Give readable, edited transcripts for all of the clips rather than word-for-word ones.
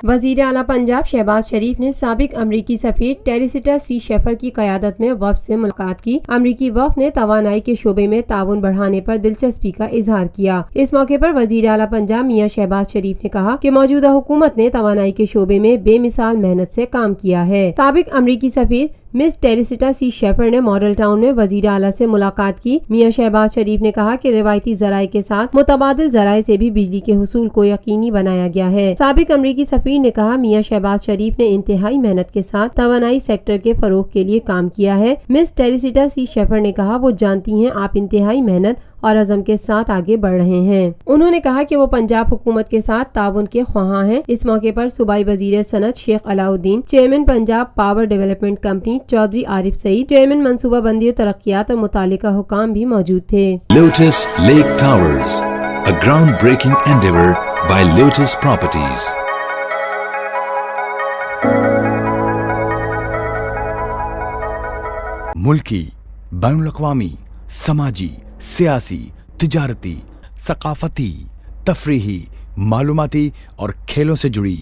وزیر اعلیٰ پنجاب شہباز شریف نے سابق امریکی سفیر ٹیریسٹا سی شیفر کی قیادت میں وفد سے ملاقات کی۔ امریکی وفد نے توانائی کے شعبے میں تعاون بڑھانے پر دلچسپی کا اظہار کیا۔ اس موقع پر وزیر اعلیٰ پنجاب میاں شہباز شریف نے کہا کہ موجودہ حکومت نے توانائی کے شعبے میں بے مثال محنت سے کام کیا ہے۔ سابق امریکی سفیر مس ٹیریسٹا سی شیفر نے ماڈل ٹاؤن میں وزیر اعلیٰ سے ملاقات کی۔ میاں شہباز شریف نے کہا کہ روایتی ذرائع کے ساتھ متبادل ذرائع سے بھی بجلی کے حصول کو یقینی بنایا گیا ہے۔ سابق امریکی سفیر نے کہا میاں شہباز شریف نے انتہائی محنت کے ساتھ توانائی سیکٹر کے فروغ کے لیے کام کیا ہے۔ مس ٹیریسٹا سی شیفر نے کہا وہ جانتی ہیں آپ انتہائی محنت اور عزم کے ساتھ آگے بڑھ رہے ہیں۔ انہوں نے کہا کہ وہ پنجاب حکومت کے ساتھ تعاون کے خواہاں ہیں۔ اس موقع پر صوبائی وزیر صنعت Sheikh Alauddin, chairman Punjab power development company Chaudhry Arif Saeed, chairman منصوبہ بندی و ترقیات اور متعلقہ حکام بھی موجود تھے۔ Lotus lake towers, a groundbreaking endeavor by Lotus Properties. ملکی، بین الاقوامی، سماجی، سیاسی، تجارتی، ثقافتی، تفریحی، معلوماتی اور کھیلوں سے جڑی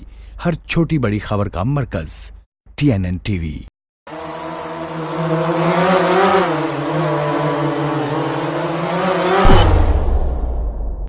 ہر چھوٹی بڑی خبر کا مرکز TNN TV۔